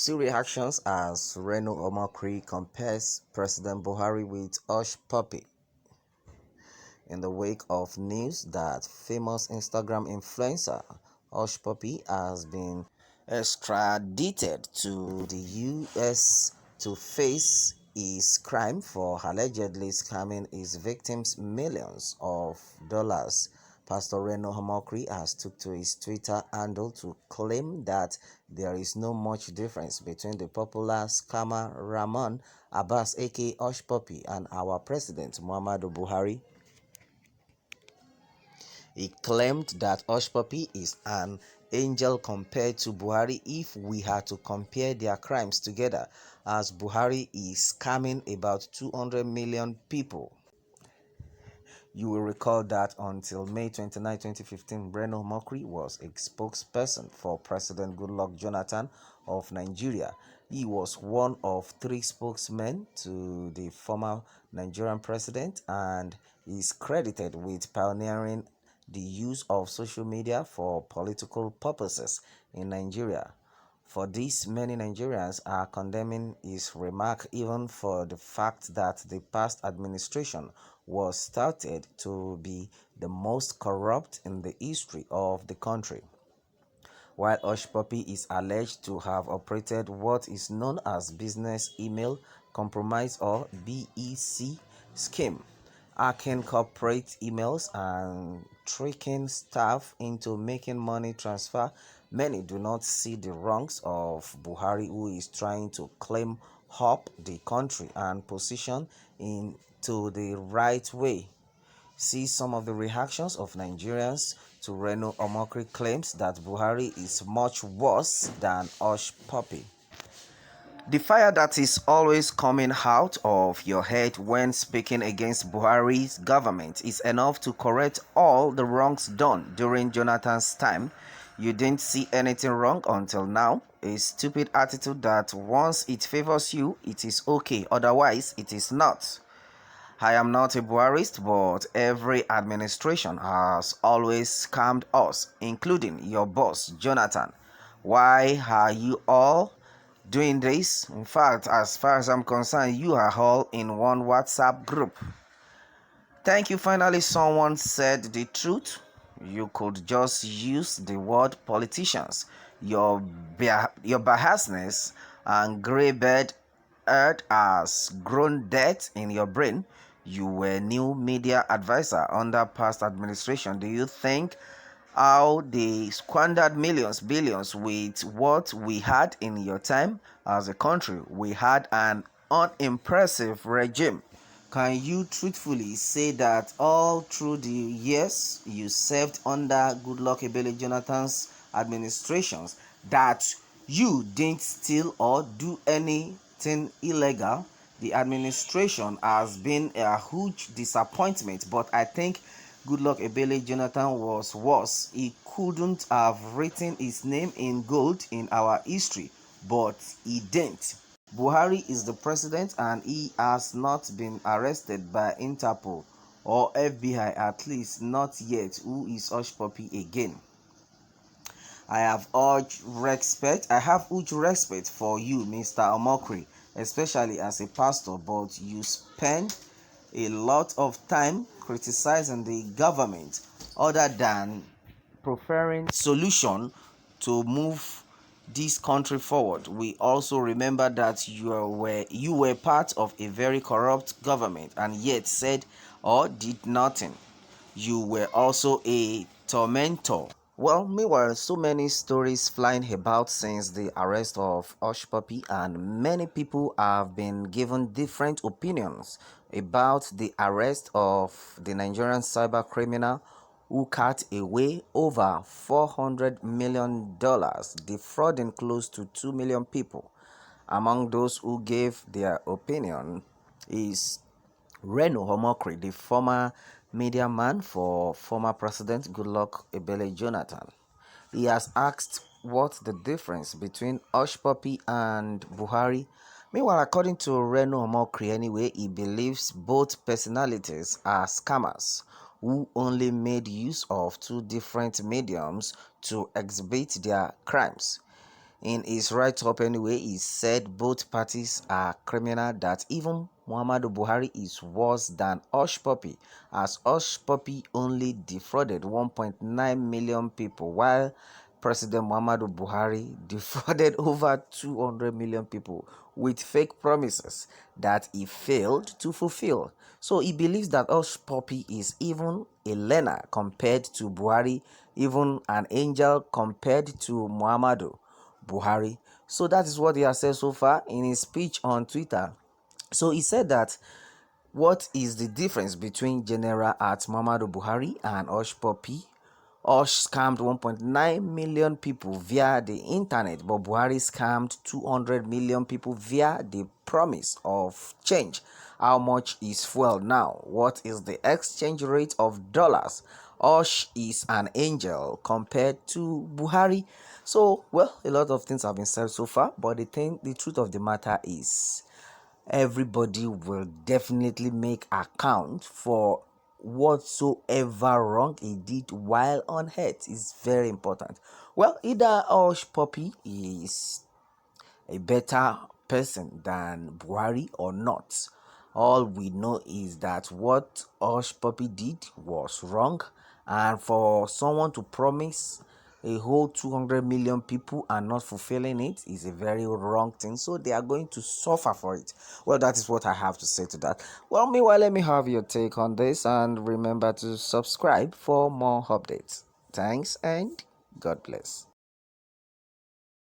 See reactions as Reno Omokri compares President Buhari with Hushpuppi in the wake of news that famous Instagram influencer Hushpuppi has been extradited to the US to face his crime for allegedly scamming his victims millions of dollars. Pastor Reno Omokri has took to his Twitter handle to claim that there is no much difference between the popular scammer Ramon Abbas aka Hushpuppi and our president Muhammadu Buhari. He claimed that Hushpuppi is an angel compared to Buhari if we had to compare their crimes together, as Buhari is scamming about 200 million people. You will recall that until May 29, 2015, Reno Omokri was a spokesperson for President Goodluck Jonathan of Nigeria. He was one of three spokesmen to the former Nigerian president and is credited with pioneering the use of social media for political purposes in Nigeria. For this, many Nigerians are condemning his remark even for the fact that the past administration was started to be the most corrupt in the history of the country. While Hushpuppi is alleged to have operated what is known as Business Email Compromise or BEC scheme, hacking corporate emails and tricking staff into making money transfer, many do not see the wrongs of Buhari, who is trying to claim up the country and position into the right way. See some of the reactions of Nigerians to Reno Omokri claims that Buhari is much worse than Hushpuppi. The fire that is always coming out of your head when speaking against Buhari's government is enough to correct all the wrongs done during Jonathan's time. You didn't see anything wrong until now. A stupid attitude that once it favors you, it is okay, otherwise it is not. I am not a Buharist, but every administration has always scammed us, including your boss, Jonathan. Why are you all doing this? In fact, as far as I'm concerned, you are all in one WhatsApp group. Thank you. Finally, someone said the truth. You could just use the word politicians. Your biasness and grey-beard earth has grown death in your brain. You were new media advisor under past administration. Do you think how they squandered millions, billions with what we had in your time as a country? We had an unimpressive regime. Can you truthfully say that all through the years you served under Goodluck Ebele Jonathan's administrations that you didn't steal or do anything illegal? The administration has been a huge disappointment, but I think Goodluck Ebele Jonathan was worse. He couldn't have written his name in gold in our history, but he didn't. Buhari is the president and he has not been arrested by Interpol or FBI, at least not yet. Who is Hushpuppi again? I have huge respect for you, Mr. Omokri, especially as a pastor, but you spend a lot of time criticizing the government other than preferring solution to move this country forward. We also remember that you were part of a very corrupt government and yet said or did nothing. You were also a tormentor. Well, meanwhile, so many stories flying about since the arrest of Hushpuppi, and many people have been given different opinions about the arrest of the Nigerian cyber criminal who cut away over $400 million, defrauding close to 2 million people. Among those who gave their opinion is Reno Omokri, the former media man for former President Goodluck Ebele Jonathan. He has asked what the difference between Hushpuppi and Buhari. Meanwhile, according to Reno Omokri anyway, he believes both personalities are scammers who only made use of two different mediums to exhibit their crimes. In his write-up anyway, he said both parties are criminal, that even Muhammadu Buhari is worse than Hushpuppi, as Hushpuppi only defrauded 1.9 million people, while President Muhammadu Buhari defrauded over 200 million people with fake promises that he failed to fulfill. So he believes that Hushpuppi is even a learner compared to Buhari, even an angel compared to Muhammadu Buhari. So that is what he has said so far in his speech on Twitter. So he said that what is the difference between General at Muhammadu Buhari and Hushpuppi? Hush scammed 1.9 million people via the internet, but Buhari scammed 200 million people via the promise of change. How much is fuel now? What is the exchange rate of dollars? Hush is an angel compared to Buhari. So, well, a lot of things have been said so far, but the truth of the matter is, everybody will definitely make account for whatsoever wrong he did while on earth. Is very important. Well, either Hushpuppi is a better person than Buhari or not. All we know is that what Hushpuppi did was wrong, and for someone to promise a whole 200 million people and not fulfilling it is a very wrong thing. So they are going to suffer for it. Well, that is what I have to say to that. Well, meanwhile, let me have your take on this, and remember to subscribe for more updates. Thanks and God bless.